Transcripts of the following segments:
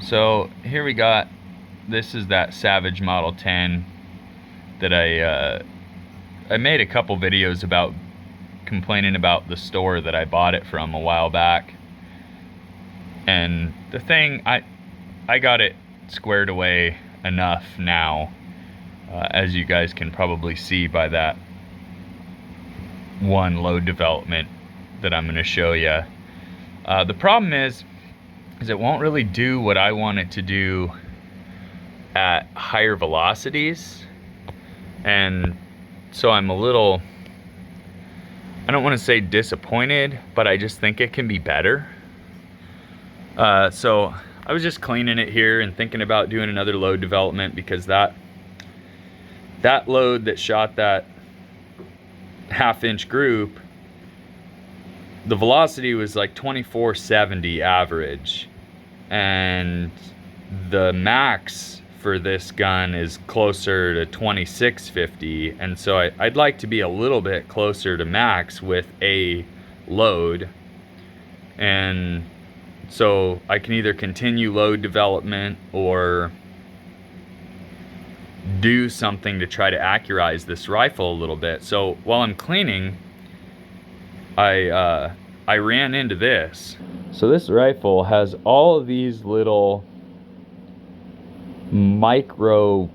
So here we got, this is that Savage Model 10 that I made a couple videos about, complaining about the store that I bought it from a while back. And the thing, I got it squared away enough now, as you guys can probably see by that one load development that I'm going to show you. The problem is it won't really do what I want it to do at higher velocities, and so I'm a little, I don't want to say disappointed, but I just think it can be better. So I was just cleaning it here and thinking about doing another load development, because that load that shot that half-inch group, the velocity was like 2470 average, and the max for this gun is closer to 2650, and so I'd like to be a little bit closer to max with a load. And so I can either continue load development or do something to try to accurize this rifle a little bit. So while I'm cleaning, I ran into this. So this rifle has all of these little micro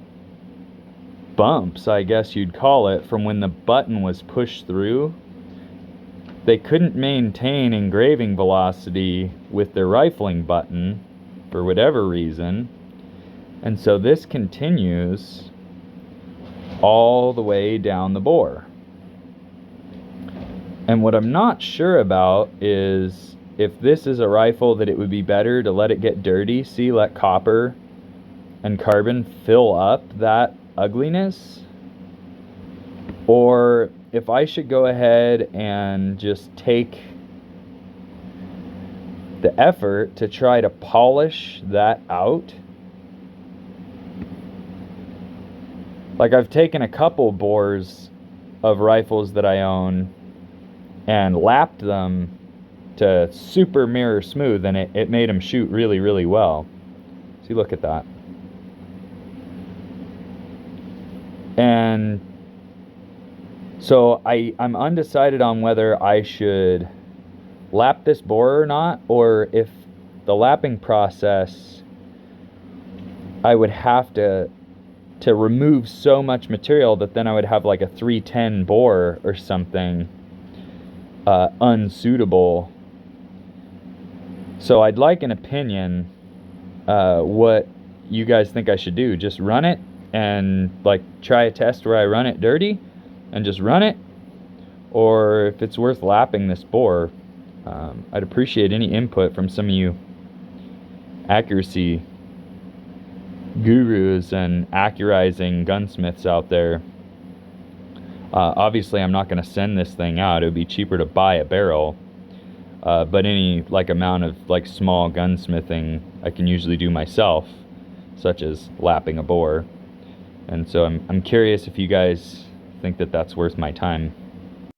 bumps, I guess you'd call it, from when the button was pushed through. They couldn't maintain engraving velocity with their rifling button for whatever reason, and so this continues all the way down the bore. And what I'm not sure about is if this is a rifle that it would be better to let it get dirty, let copper and carbon fill up that ugliness, or if I should go ahead and just take the effort to try to polish that out. Like, I've taken a couple bores of rifles that I own and lapped them to super mirror smooth, and it made them shoot really, really well. See, look at that. And so I'm undecided on whether I should lap this bore or not, or if the lapping process, I would have to remove so much material that then I would have like a 310 bore or something unsuitable. So I'd like an opinion, what you guys think I should do. Just run it and like try a test where I run it dirty and just run it, or if it's worth lapping this bore. I'd appreciate any input from some of you accuracy gurus and accurizing gunsmiths out there. Obviously I'm not going to send this thing out. It would be cheaper to buy a barrel, but any like amount of like small gunsmithing I can usually do myself, such as lapping a bore. And so I'm curious if you guys think that that's worth my time.